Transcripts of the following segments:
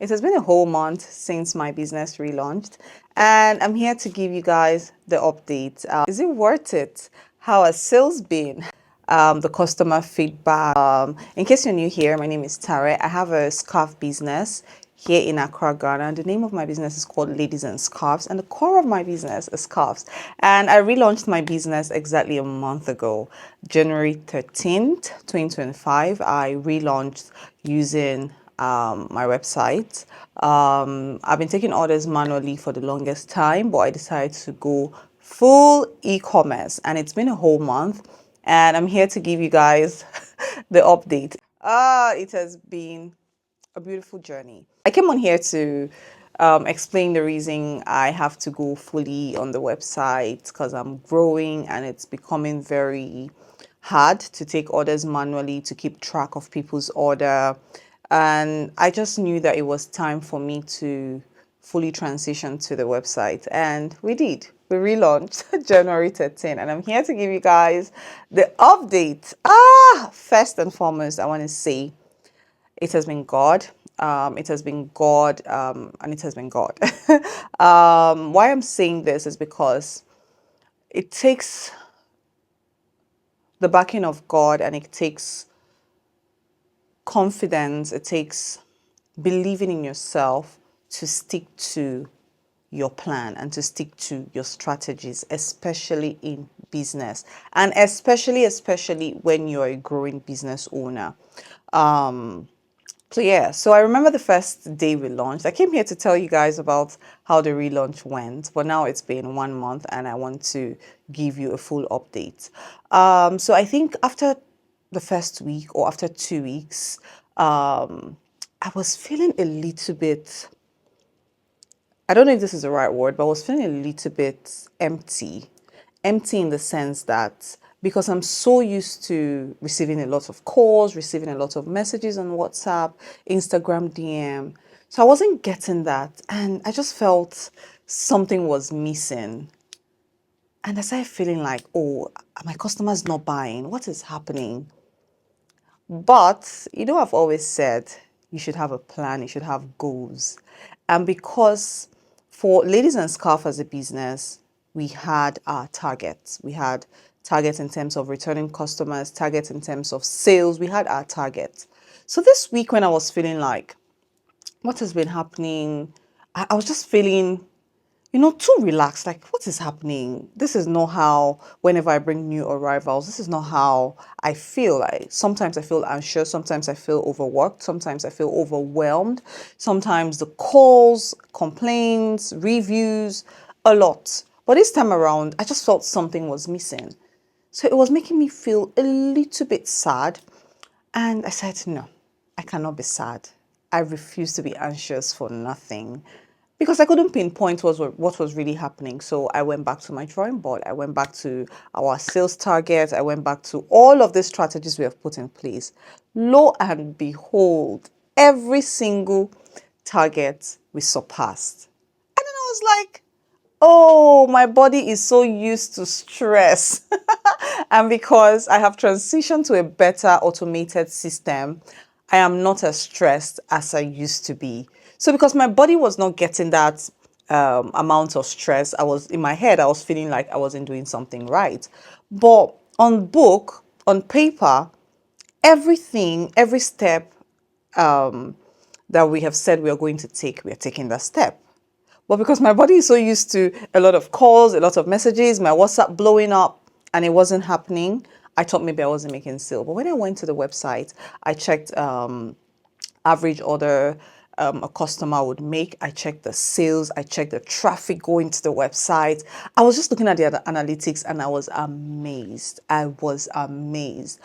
It has been a whole month since my business relaunched, and I'm here to give you guys the update. Is it worth it? How has sales been? The customer feedback. In case you're new here, my name is Tare. I have a scarf business here in Accra, Ghana. The name of my business is called Ladies and Scarves, and the core of my business is scarves. And I relaunched my business exactly a month ago, January 13th, 2025. I relaunched using my website. I've been taking orders manually for the longest time, but I decided to go full e-commerce, and it's been a whole month. And I'm here to give you guys the update. It has been a beautiful journey. I came on here to explain the reason I have to go fully on the website because I'm growing and it's becoming very hard to take orders manually, to keep track of people's order. And I just knew that it was time for me to fully transition to the website. And we did. We relaunched January 13th. And I'm here to give you guys the update. First and foremost, I want to say it has been God. It has been God, and it has been God. Why I'm saying this is because it takes the backing of God, and it takes confidence, it takes believing in yourself to stick to your plan and to stick to your strategies, especially in business, and especially when you're a growing business owner. So I remember the first day we launched. I came here to tell you guys about how the relaunch went, but now it's been 1 month and I want to give you a full update. So I think after the first week or after 2 weeks, I was feeling a little bit, I don't know if this is the right word, but I was feeling a little bit empty. Empty in the sense that because I'm so used to receiving a lot of calls, receiving a lot of messages on WhatsApp, Instagram DM. So I wasn't getting that. And I just felt something was missing. And I started feeling like, oh, are my customers not buying? What is happening? But, I've always said you should have a plan, you should have goals. And because for Ladies and Scarf as a business, we had our targets. We had targets in terms of returning customers, targets in terms of sales. We had our targets. So this week when I was feeling like, what has been happening? I was just feeling too relaxed. Like, what is happening? This is not how, whenever I bring new arrivals, this is not how I feel. Like, sometimes I feel anxious, sometimes I feel overworked, sometimes I feel overwhelmed, sometimes the calls, complaints, reviews, a lot. But this time around, I just felt something was missing. So it was making me feel a little bit sad. And I said, no, I cannot be sad. I refuse to be anxious for nothing because I couldn't pinpoint what was really happening. So I went back to my drawing board. I went back to our sales targets. I went back to all of the strategies we have put in place. Lo and behold, every single target we surpassed. And then I was like, oh, my body is so used to stress. And because I have transitioned to a better automated system, I am not as stressed as I used to be. So because my body was not getting that amount of stress, I was in my head, I was feeling like I wasn't doing something right. But on paper, everything, every step that we have said we are going to take, we are taking that step. But because my body is so used to a lot of calls, a lot of messages, my WhatsApp blowing up, and it wasn't happening, I thought maybe I wasn't making sale. But when I went to the website, I checked average order a customer would make. I checked the sales. I checked the traffic going to the website. I was just looking at the other analytics and I was amazed. I was amazed.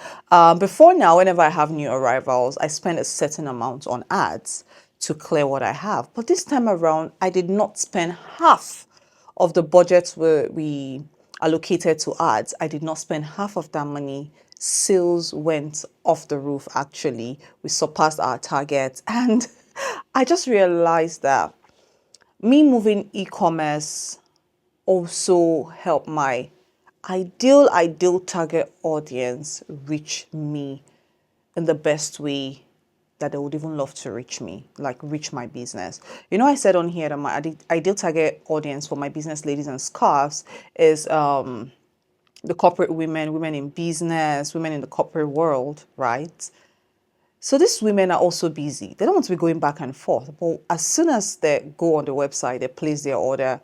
Before now, whenever I have new arrivals, I spend a certain amount on ads to clear what I have. But this time around, I did not spend half of the budgets we allocated to ads. I did not spend half of that money. Sales went off the roof, actually. We surpassed our targets. And I just realized that me moving e-commerce also helped my ideal target audience reach me in the best way that they would even love to reach me, like reach my business. You know, I said on here that my ideal target audience for my business ladies and scarves is the corporate women, women in business, women in the corporate world, right? So these women are also busy. They don't want to be going back and forth. But as soon as they go on the website, they place their order.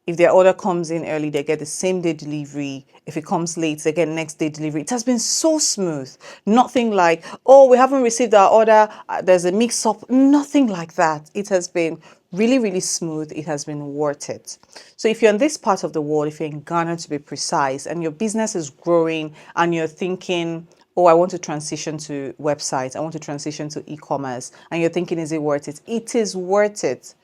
If their order comes in early, they get the same day delivery. If it comes late, they get next day delivery. It has been so smooth. Nothing like, oh, we haven't received our order. There's a mix up. Nothing like that. It has been really, really smooth. It has been worth it. So if you're in this part of the world, if you're in Ghana to be precise, and your business is growing and you're thinking, oh, I want to transition to websites, I want to transition to e-commerce, and you're thinking, is it worth it? It is worth it.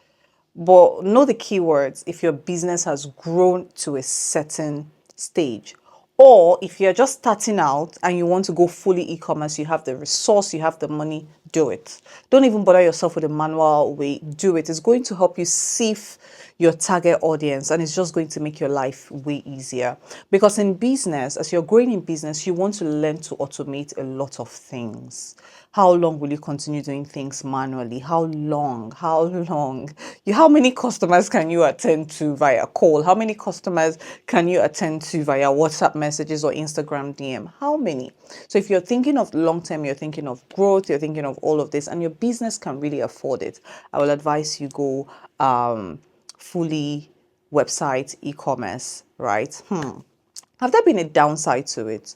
But know the keywords if your business has grown to a certain stage. Or if you're just starting out and you want to go fully e-commerce, you have the resource, you have the money, do it. Don't even bother yourself with a manual way, do it. It's going to help you sieve your target audience, and it's just going to make your life way easier. Because in business, as you're growing in business, you want to learn to automate a lot of things. How long will you continue doing things manually? How long? How long? How many customers can you attend to via call? How many customers can you attend to via WhatsApp messages or Instagram DM? How many? So if you're thinking of long term, you're thinking of growth, you're thinking of all of this, and your business can really afford it, I will advise you go fully website e-commerce, right? Have there been a downside to it?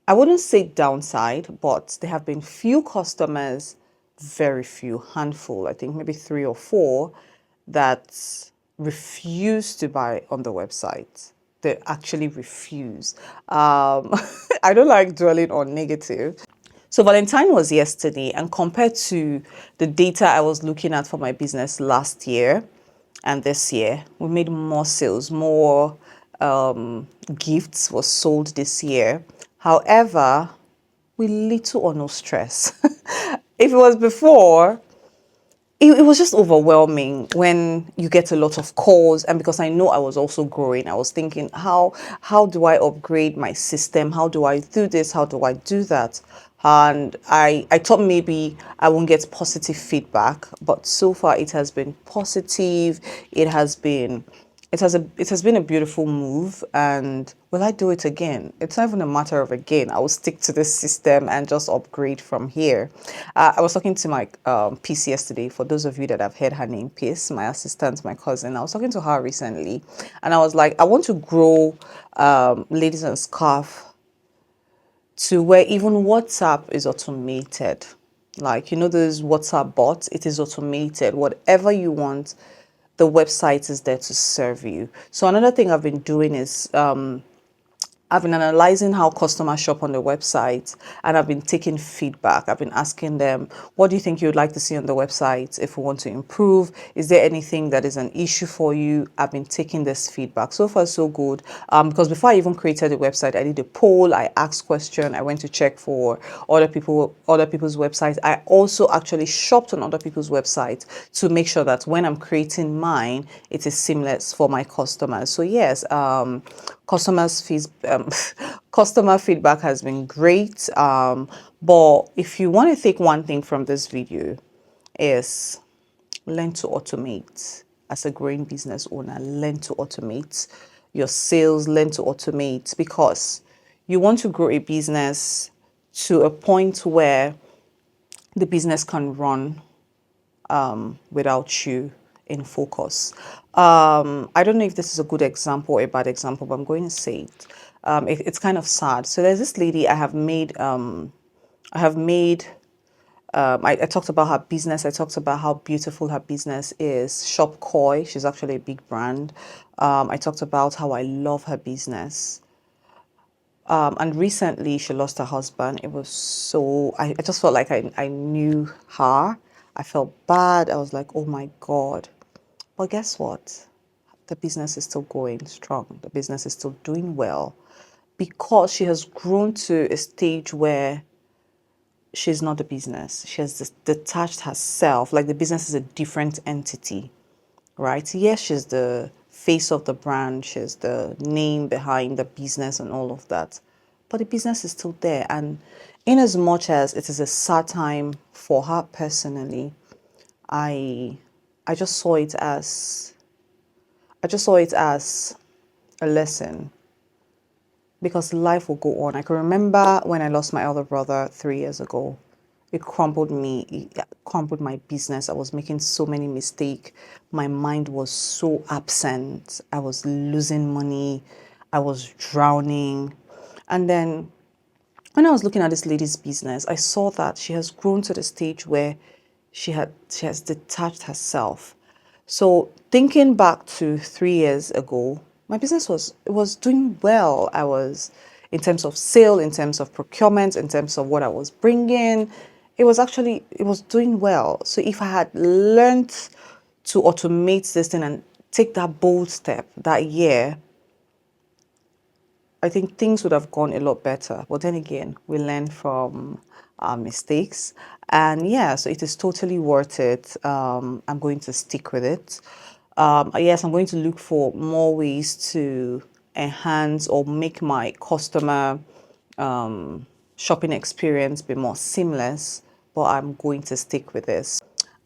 I wouldn't say downside, but there have been few customers, very few, handful, I think maybe 3 or 4, that refuse to buy on the website. They actually refuse. I don't like dwelling on negative. So Valentine was yesterday, and compared to the data I was looking at for my business last year and this year, we made more sales, more gifts was sold this year. However, with little or no stress. If it was before, it was just overwhelming when you get a lot of calls. And because I know I was also growing, I was thinking, how do I upgrade my system? How do I do this? How do I do that? And I thought maybe I won't get positive feedback, but so far it has been positive. It has been a beautiful move. And will I do it again? It's not even a matter of again. I will stick to this system and just upgrade from here. I was talking to my PC yesterday. For those of you that have heard her name, Peace, my assistant, my cousin, I was talking to her recently, and I was like, I want to grow ladies and scarf to where even WhatsApp is automated. Like, those WhatsApp bots, it is automated. Whatever you want, the website is there to serve you. So another thing I've been doing is I've been analyzing how customers shop on the website, and I've been taking feedback. I've been asking them, what do you think you would like to see on the website if we want to improve? Is there anything that is an issue for you? I've been taking this feedback. So far, so good. Because before I even created the website, I did a poll, I asked questions, I went to check for other people's websites. I also actually shopped on other people's websites to make sure that when I'm creating mine, it is seamless for my customers. So yes, customer feedback has been great. But if you want to take one thing from this video, is learn to automate. As a growing business owner, learn to automate your sales, learn to automate, because you want to grow a business to a point where the business can run without you in focus. I don't know if this is a good example or a bad example, but I'm going to say it. It's kind of sad. So there's this lady I have made. I talked about her business. I talked about how beautiful her business is. Shop Koi. She's actually a big brand. I talked about how I love her business. And recently she lost her husband. It was so, I just felt like I knew her. I felt bad. I was like, oh my God. But guess what? The business is still going strong. The business is still doing well, because she has grown to a stage where she's not the business. She has detached herself. Like, the business is a different entity, right? Yes, she's the face of the brand. She's the name behind the business and all of that. But the business is still there. And in as much as it is a sad time for her personally, I I just saw it as a lesson, because life will go on. I can remember when I lost my elder brother 3 years ago. It crumpled my business. I was making so many mistakes. My mind was so absent. I was losing money. I was drowning. And then when I was looking at this lady's business, I saw that she has grown to the stage where she has detached herself. So thinking back to 3 years ago, my business was doing well. I was, in terms of sale, in terms of procurement, in terms of what I was bringing, it was doing well. So if I had learned to automate this thing and take that bold step that year, I think things would have gone a lot better. But then again, we learn from our mistakes. And yeah, so it is totally worth it. I'm going to stick with it. Yes, I'm going to look for more ways to enhance or make my customer shopping experience be more seamless, but I'm going to stick with this.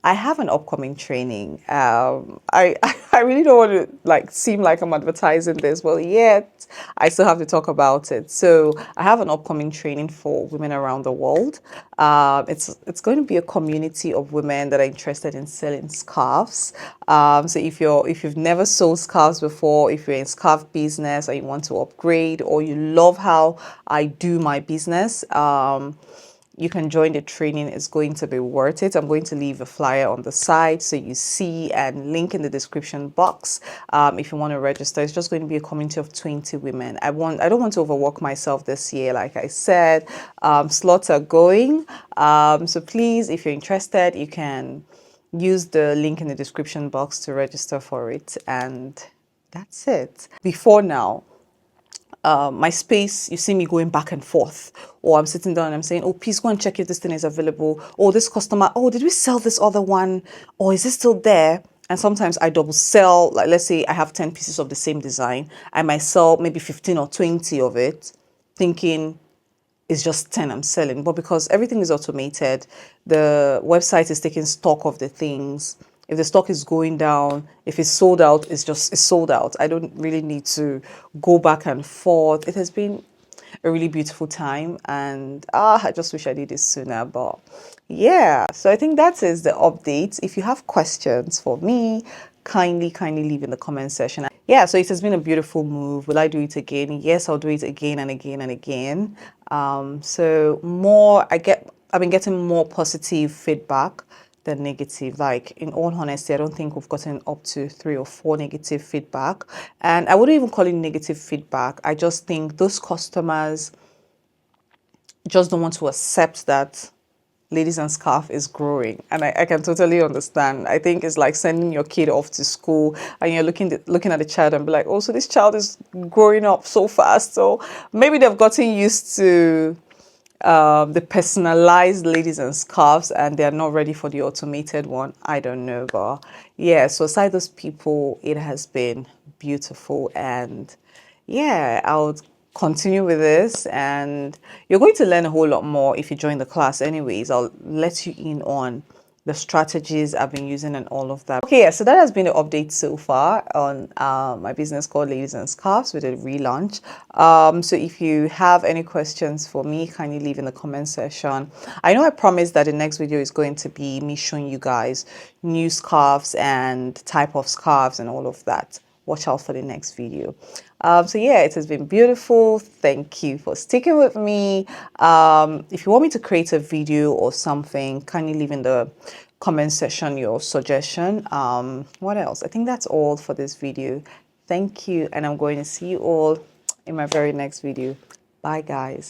I have an upcoming training. I really don't want to like seem like I'm advertising this, but yet I still have to talk about it. So I have an upcoming training for women around the world. It's going to be a community of women that are interested in selling scarves. So if you've never sold scarves before, if you're in scarf business or you want to upgrade, or you love how I do my business, you can join the training. It's going to be worth it. I'm going to leave a flyer on the side so you see, and link in the description box if you want to register. It's just going to be a community of 20 women. I don't want to overwork myself this year. Like I said, slots are going. So please, if you're interested, you can use the link in the description box to register for it. And that's it. Before now, my space, you see me going back and forth, or I'm sitting down and I'm saying, oh, please go and check if this thing is available, or this customer, oh, did we sell this other one, or is it still there? And sometimes I double sell. Like, let's say I have 10 pieces of the same design, I might sell maybe 15 or 20 of it, thinking it's just 10 I'm selling. But because everything is automated, the website is taking stock of the things. If the stock is going down, if it's sold out, it's sold out. I don't really need to go back and forth. It has been a really beautiful time, and I just wish I did it sooner. But yeah, so I think that is the update. If you have questions for me, kindly leave in the comment section. Yeah, so it has been a beautiful move. Will I do it again? Yes, I'll do it again and again and again. So I've been getting more positive feedback than negative. Like, in all honesty, I don't think we've gotten up to 3 or 4 negative feedback. And I wouldn't even call it negative feedback. I just think those customers just don't want to accept that ladies and scarf is growing, and I can totally understand. I think it's like sending your kid off to school and you're looking at the child and be like, oh, so this child is growing up so fast. So maybe they've gotten used to the personalized ladies and scarves, and they're not ready for the automated one. I don't know, but yeah, so aside those people, it has been beautiful. And yeah, I'll continue with this, and you're going to learn a whole lot more if you join the class. Anyways, I'll let you in on the strategies I've been using and all of that. Okay, yeah, so that has been the update so far on my business called Ladies and Scarves with a relaunch. So if you have any questions for me, kindly leave in the comment section. I know I promised that the next video is going to be me showing you guys new scarves and type of scarves and all of that. Watch out for the next video. So yeah, it has been beautiful. Thank you for sticking with me. If you want me to create a video or something, kindly leave in the comment section your suggestion. What else? I think that's all for this video. Thank you, and I'm going to see you all in my very next video. Bye, guys.